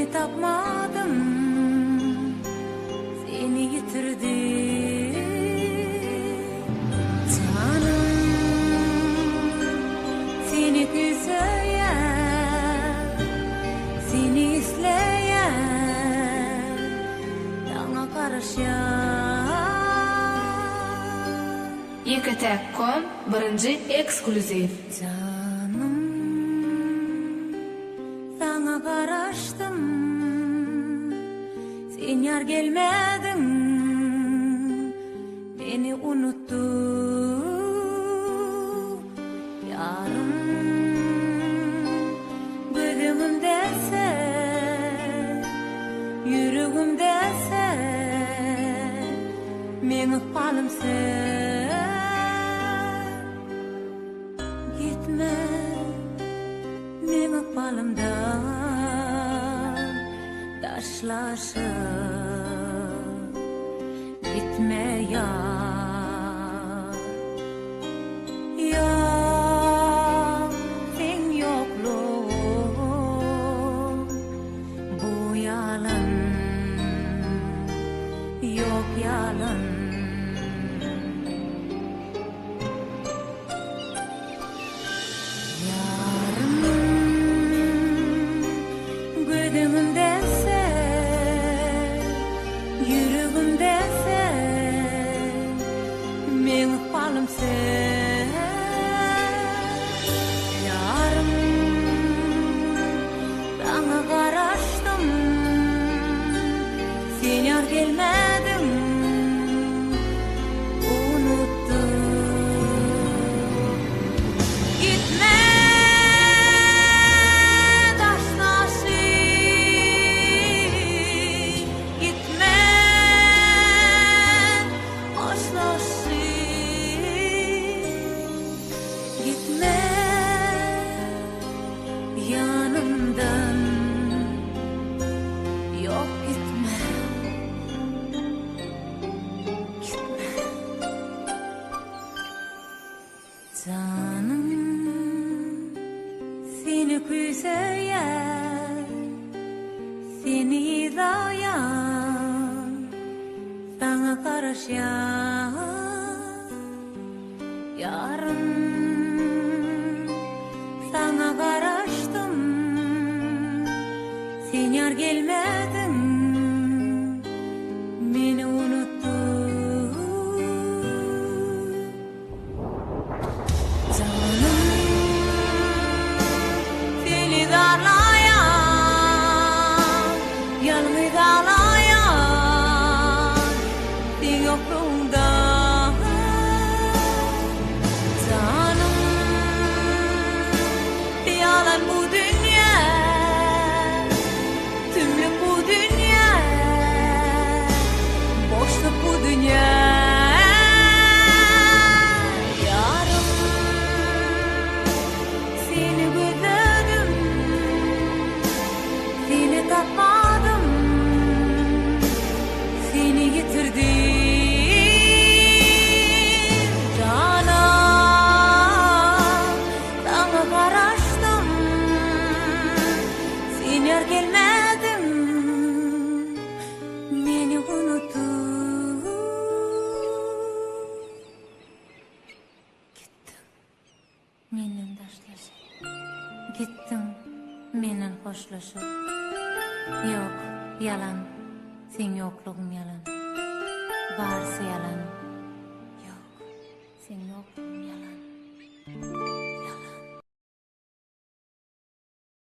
Seni tapmadım, seni yitirdim canım. Seni güzeyen, seni izleyen, yana karışan. YKT.com birinci ekskluziv. Canım, sana karıştım, sen yar gelmedin, beni unuttun yarım. Gözümde sen, yüreğimde sen, meni balım sen. Gitme, meni balımdan taşlaşıp gitme yar. Yok, sen yokluğun, bu yalan, yok yalan. Gözümde sen, yüreğimde sen, meni balım sen. Yarım, sana karıştım, sen yar gelmedin, unuttum. Gitme. Gitme yanımdan, yok gitme, gitme. Canım, seni güzeyen, seni izleyen, sana karışan yarım. Sana karıştım, sen yar gelmedin, beni unuttun canım. Seni darlayan, yalnız ağlayan, sen yokluğunda yalan bu dünya, tümlük bu dünya, boşluk bu dünya. Yarım, seni gözledim, seni tapmadım, seni yitirdim. Yar gelmedin, beni unuttun. Gittin, menden taşlaşıp, gittin, menden hoşlaşıp. Yok, yalan, sen yokluğun yalan, barısı yalan.